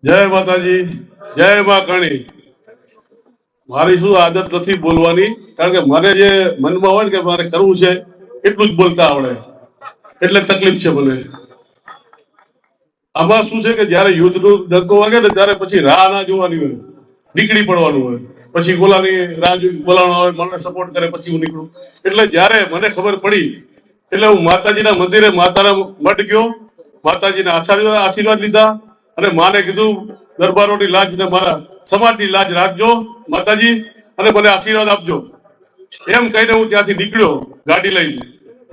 જય માતાજી, જય માં કણી. મારી શું આદત નથી બોલવાની, કારણ કે મને જે મનમાં હોય ને કે મારે કરવું છે એટલું જ બોલતા આવડે, એટલે તકલીફ છે મને. આમાં શું છે કે જયારે યુદ્ધનું ડંકો વાગે ને ત્યારે પછી રાહ ના જોવાની હોય, નીકળી પડવાનું હોય. પછી બોલાની રાહ જોઈ બોલાવાનો આવે, મને સપોર્ટ કરે પછી હું નીકળું. એટલે જયારે મને ખબર પડી એટલે હું માતાજીના મંદિરે માતાના મઠ ગયો, માતાજીના આશીર્વાદ લીધા અને માને કીધું દરબારોની લાજ ને મારા સમાજની લાજ રાખજો માતાજી, અને મને આશીર્વાદ આપજો. એમ કહીને હું ત્યાંથી નીકળ્યો ગાડી લઈને,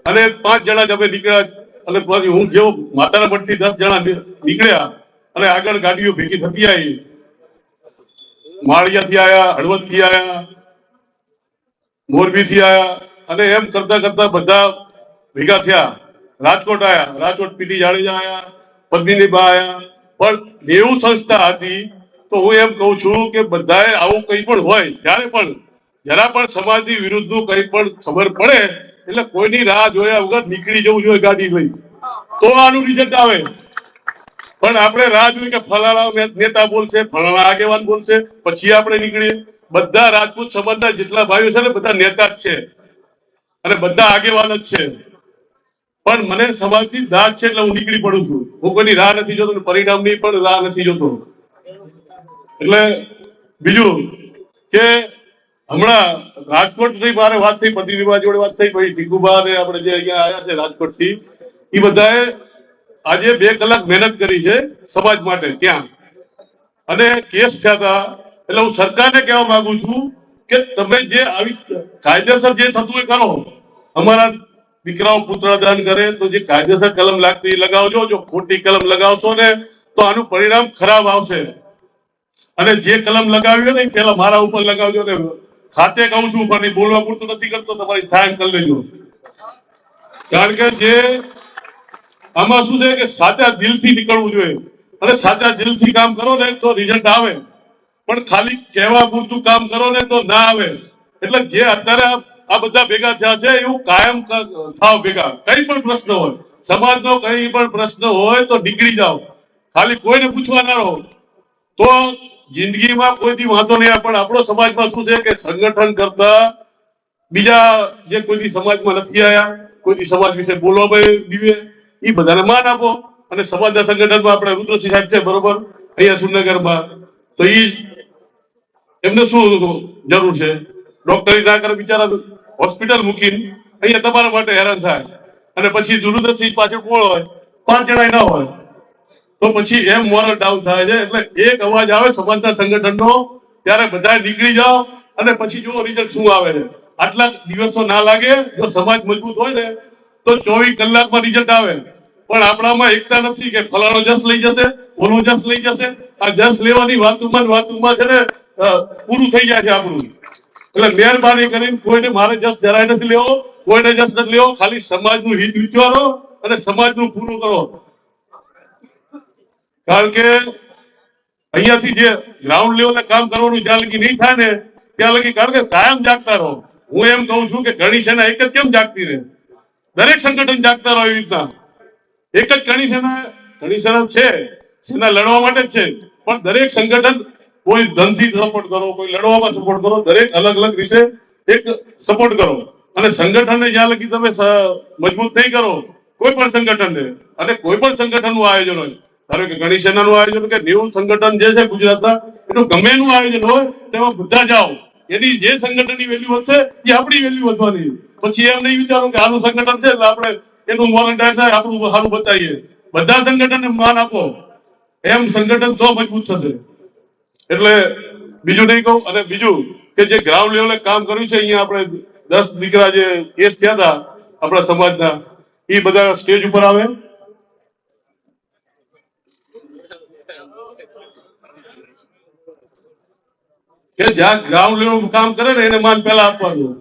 અને 5 જણા જ અમે નીકળ્યા. અને પછી હું જેવો માતાના મઠથી 10 જણા નીકળ્યા અને આગળ ગાડીઓ ભેગી થતી આવી. માળિયાથી આયા, હળવદથી આયા, મોરબીથી આયા, અને એમ કરતા કરતા બધા ભેગા થયા. રાજકોટ આયા, રાજકોટ પીટી જાડેજા આયા, પદ્મિની બા આયા. પણ 90 સંસ્થા હતી. તો હું એમ કઉ છું કે બધાએ આવું કંઈ પણ હોય ત્યારે પણ જરા પણ સમાજની વિરુદ્ધનું કંઈ પણ ખબર પડે એટલે કોઈની રાહ જોયા વગર નીકળી જવું જોઈએ ગાડી લઈ, તો આનું રિઝલ્ટ આવે. પણ આપણે રાહ જોઈએ કે ફલાણા નેતા બોલશે, ફલાણા આગેવાન બોલશે, પછી આપણે નીકળીએ. બધા રાજપૂત સમાજના જેટલા ભાઈઓ છે ને બધા નેતા જ છે અને બધા આગેવાન જ છે. પણ મને સમાજની દાદ છે એટલે હું નીકળી પડું છું. હું કોઈની રાહ નથી જોતો, પરિણામની પણ રાહ નથી જોતો. એટલે બીજું કે હમણાં રાજકોટથી મારે વાત થઈ, પતિનિભા જોડે વાત થઈ, ભાઈ ભીખુભા ને આપણે જે અહીંયા આવ્યા છે રાજકોટથી, એ બધાએ આજે 2 કલાક મહેનત કરી છે સમાજ માટે ત્યાં, અને કેસ થયા હતા. એટલે હું સરકારને કહેવા માંગુ છું કે તમે જે આવી કાયદેસર જે થતું હોય કરો. અમારા દીકરાઓ પુત્રદાન કરે તો જે કાયદેસર કલમ લાગતી લગાવજો. જો ખોટી કલમ લગાવશો ને તો આનું પરિણામ ખરાબ આવશે. અને જે કલમ લગાવ્યો ને પેલા મારા ઉપર લગાવજો ને. સાચે કહું છું, પણ બોલવા પૂરતું નથી કરતો, તમારી થાય કરી લેજો. કારણ કે જે આમાં શું છે કે સાચા દિલથી નીકળવું જોઈએ, અને સાચા દિલથી કામ કરો ને તો રિઝલ્ટ આવે. પણ ખાલી કહેવા પૂરતું કામ કરો ને તો ના આવે. એટલે જે અત્યારે આ બધા ભેગા થયા છે એવું કાયમ થાવ ભેગા. કઈ પણ પ્રશ્ન હોય, સમાજનો કઈ પણ પ્રશ્ન હોય તો નીકળી જાઓ, ખાલી કોઈને પૂછવા ના રહો તો જિંદગીમાં કોઈથી વાંધો નહીં આવે. પણ આપણો સમાજમાં શું છે કે સંગઠન કરતા બીજા જે કોઈથી સમાજમાં નથી આયા, કોઈથી સમાજ વિશે બોલવા દીવે, એ બધાને માન આપો. અને સમાજના સંગઠનમાં આપણે રુદ્રસિંહ સાહેબ છે બરોબર અહીંયા સુરનગરમાં, તો એ એમને શું જરૂર છે? ડોક્ટરી ના કરે બિચારા, હોસ્પિટલ મૂકીને અહીંયા તમારા માટે હેરાન થાય. અને પછી રુદ્રસિંહ પાછળ કોણ હોય? 5 જણા ના હોય. તો પછી એમ મોરલ ડાઉન થાય છે. એટલે એક અવાજ આવે સમાજના સંગઠનનો, ત્યારે બધા નીકળી જાઓ અને પછી જુઓ રિઝલ્ટ શું આવે છે. આટલા દિવસો ના લાગે. જો સમાજ મજબૂત હોય ને તો 24 કલાકમાં રિઝલ્ટ આવે. પણ આપણામાં એકતા નથી કે ફલાણો જસ લઈ જશે, ઓનો જસ લઈ જશે. આ જસ લેવાની વાતુમાં છે ને પૂરું થઈ જાય છે આપણું. એટલે મહેરબાની કરીને કોઈને મારે જસ જરાય નથી લેવો, કોઈને જસ નથી લેવો. ખાલી સમાજનું હિત વિચારો અને સમાજનું પૂરું કરો. કારણ કે અહીંયાથી જે ગ્રાઉન્ડ લેવલે કામ કરવાનું જ્યાં લગી નહીં થાય ને ત્યાં લગી, કારણ કે કાયમ જાગતા રહો. હું એમ કહું છું કે ઘણી સેના એક જ કેમ જાગતી રહે? દરેક સંગઠન જાગતા રહો એવી રીતના. એક જ ઘણી સેના છે, સેના લડવા માટે જ છે. પણ દરેક સંગઠન, કોઈ ધનથી સપોર્ટ કરો, કોઈ લડવામાં સપોર્ટ કરો, દરેક અલગ અલગ રીતે એક સપોર્ટ કરો. અને સંગઠનને જ્યાં લગી તમે મજબૂત નહીં કરો, કોઈ પણ સંગઠનને, અને કોઈ પણ સંગઠનનું આયોજન હોય, ધારો કે ઘણી સેનાનું આયોજન કે ન્યૂ સંગઠન જે છે ગુજરાતના, એનું ગમે એનું આયોજન હોય તેમાં બધા જાઓ. એની જે સંગઠનની વેલ્યુ વધશે એ આપણી વેલ્યુ વધવાની. પછી એમ નહીં વિચારો કે આનું સંગઠન છે એટલે આપણે એનું વોલન્ટિયર થાય, આપણું સારું બતાવીએ. બધા સંગઠનને માન આપો, એમ સંગઠન તો મજબૂત થશે. એટલે બીજું નહીં કહું. અને બીજું કે જે ગ્રાઉન્ડ લેવલે કામ કર્યું છે, અહીંયા આપણે 10 દીકરા જે કેસ થયા હતા આપણા સમાજના, એ બધા સ્ટેજ ઉપર આવે. કે જ્યાં ગ્રાઉન્ડ લેવલ કામ કરે ને એને માન પહેલા આપવાનું.